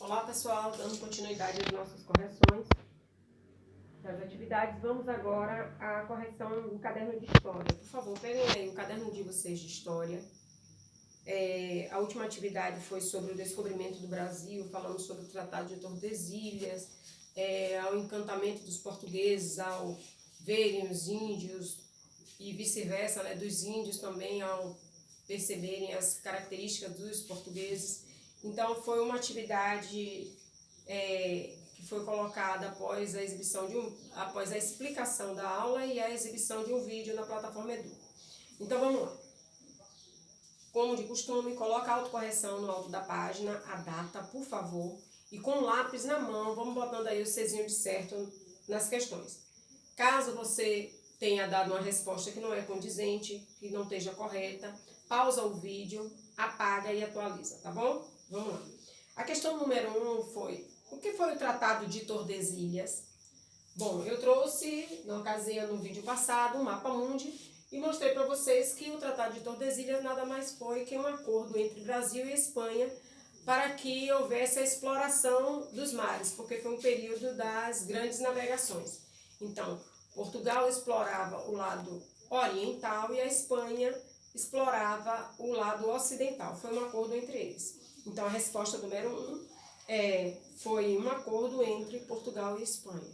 Olá pessoal, dando continuidade às nossas correções das atividades, vamos agora à correção do caderno de história. Por favor, peguem aí o caderno de vocês de história. A última atividade foi sobre o descobrimento do Brasil, falando sobre o Tratado de Tordesilhas, ao encantamento dos portugueses ao verem os índios e vice-versa, né, dos índios também ao perceberem as características dos portugueses. Então foi uma atividade que foi colocada após a exibição após a explicação da aula e a exibição de um vídeo na plataforma Edu. Então vamos lá. Como de costume, coloca a autocorreção no alto da página, a data, por favor, e com o lápis na mão, vamos botando aí o Czinho de certo nas questões. Caso você tenha dado uma resposta que não é condizente, que não esteja correta, pausa o vídeo, apaga e atualiza, tá bom? Vamos lá. A questão número 1 foi: o que foi o Tratado de Tordesilhas? Bom, eu trouxe, na ocasião, no vídeo passado, um mapa mundi e mostrei para vocês que o Tratado de Tordesilhas nada mais foi que um acordo entre Brasil e Espanha para que houvesse a exploração dos mares, porque foi um período das grandes navegações. Então, Portugal explorava o lado oriental e a Espanha explorava o lado ocidental. Foi um acordo entre eles. Então, a resposta número 1 foi um acordo entre Portugal e Espanha.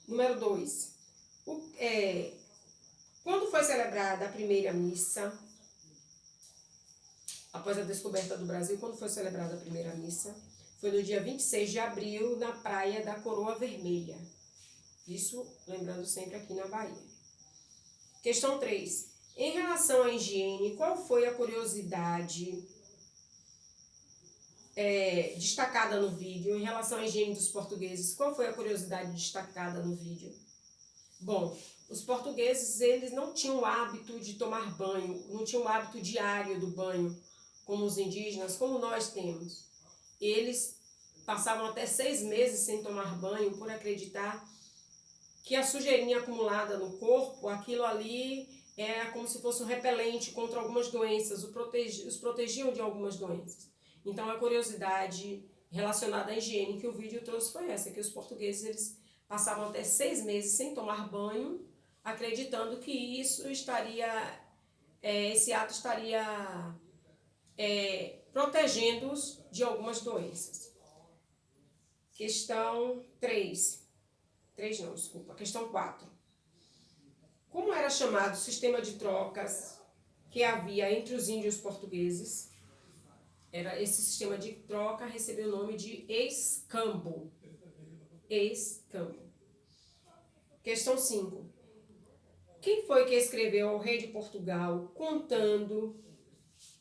Número 2. Quando foi celebrada a primeira missa, após a descoberta do Brasil, quando foi celebrada a primeira missa? Foi no dia 26 de abril, na Praia da Coroa Vermelha. Isso, lembrando sempre aqui na Bahia. Questão 3. Em relação à higiene, qual foi a curiosidade destacada no vídeo? Em relação à higiene dos portugueses, qual foi a curiosidade destacada no vídeo? Bom, os portugueses, eles não tinham o hábito de tomar banho, não tinham o hábito diário do banho, como os indígenas, como nós temos. Eles passavam até 6 meses sem tomar banho por acreditar que a sujeirinha acumulada no corpo, aquilo ali era como se fosse um repelente contra algumas doenças, os protegiam de algumas doenças. Então a curiosidade relacionada à higiene que o vídeo trouxe foi essa, que os portugueses eles passavam até 6 meses sem tomar banho, acreditando que esse ato estaria protegendo-os de algumas doenças. Questão 3. Questão 4. Como era chamado o sistema de trocas que havia entre os índios portugueses? Esse sistema de troca recebeu o nome de escambo. Escambo. Questão 5. Quem foi que escreveu ao rei de Portugal contando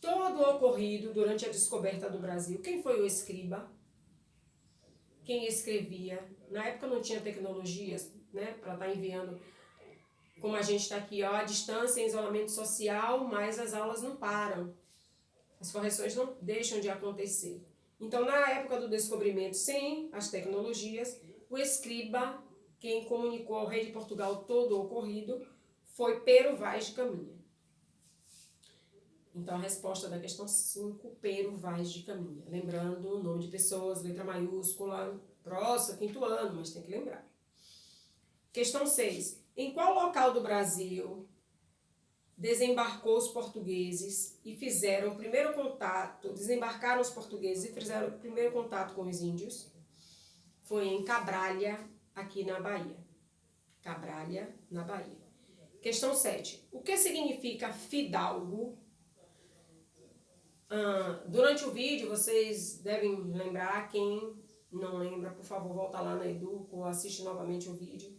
todo o ocorrido durante a descoberta do Brasil? Quem foi o escriba? Quem escrevia? Na época não tinha tecnologias, né, para estar enviando, como a gente está aqui, à distância, em isolamento social, mas as aulas não param. As correções não deixam de acontecer. Então, na época do descobrimento, sem as tecnologias, o escriba, quem comunicou ao rei de Portugal todo o ocorrido, foi Pero Vaz de Caminha. Então, a resposta da questão 5, Pero Vaz de Caminha. Lembrando o nome de pessoas, letra maiúscula, próximo, 5º ano, mas tem que lembrar. Questão 6. Em qual local do Brasil desembarcou os portugueses e fizeram o primeiro contato, desembarcaram os portugueses e fizeram o primeiro contato com os índios? Foi em Cabralha, aqui na Bahia. Cabralha, na Bahia. Questão 7. O que significa fidalgo? Durante o vídeo, vocês devem lembrar. Quem não lembra, por favor, volta lá na Edu ou assiste novamente o vídeo.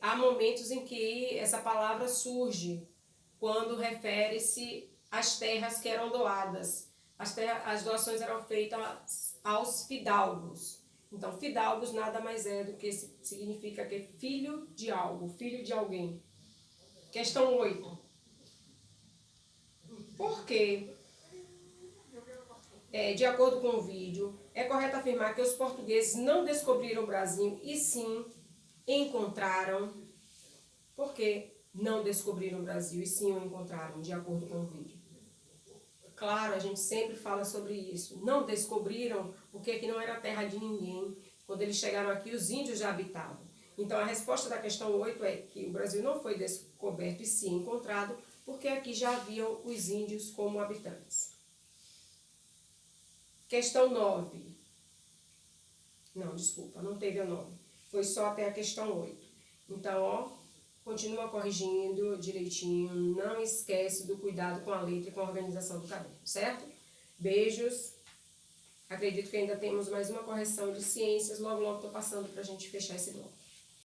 Há momentos em que essa palavra surge quando refere-se às terras que eram doadas. As doações eram feitas aos fidalgos. Então, fidalgos nada mais é do que significa que é filho de algo, filho de alguém. Questão 8. Por que, de acordo com o vídeo, é correto afirmar que os portugueses não descobriram o Brasil e sim encontraram? Por que não descobriram o Brasil e sim o encontraram, de acordo com o vídeo? Claro, a gente sempre fala sobre isso. Não descobriram porque aqui não era terra de ninguém. Quando eles chegaram aqui, os índios já habitavam. Então, a resposta da questão 8 é que o Brasil não foi descoberto e sim encontrado, porque aqui já haviam os índios como habitantes. Questão 9. Não, desculpa, não teve a 9. Foi só até a questão 8. Então, ó, continua corrigindo direitinho. Não esquece do cuidado com a letra e com a organização do caderno, certo? Beijos. Acredito que ainda temos mais uma correção de ciências. Logo, logo estou passando para a gente fechar esse bloco.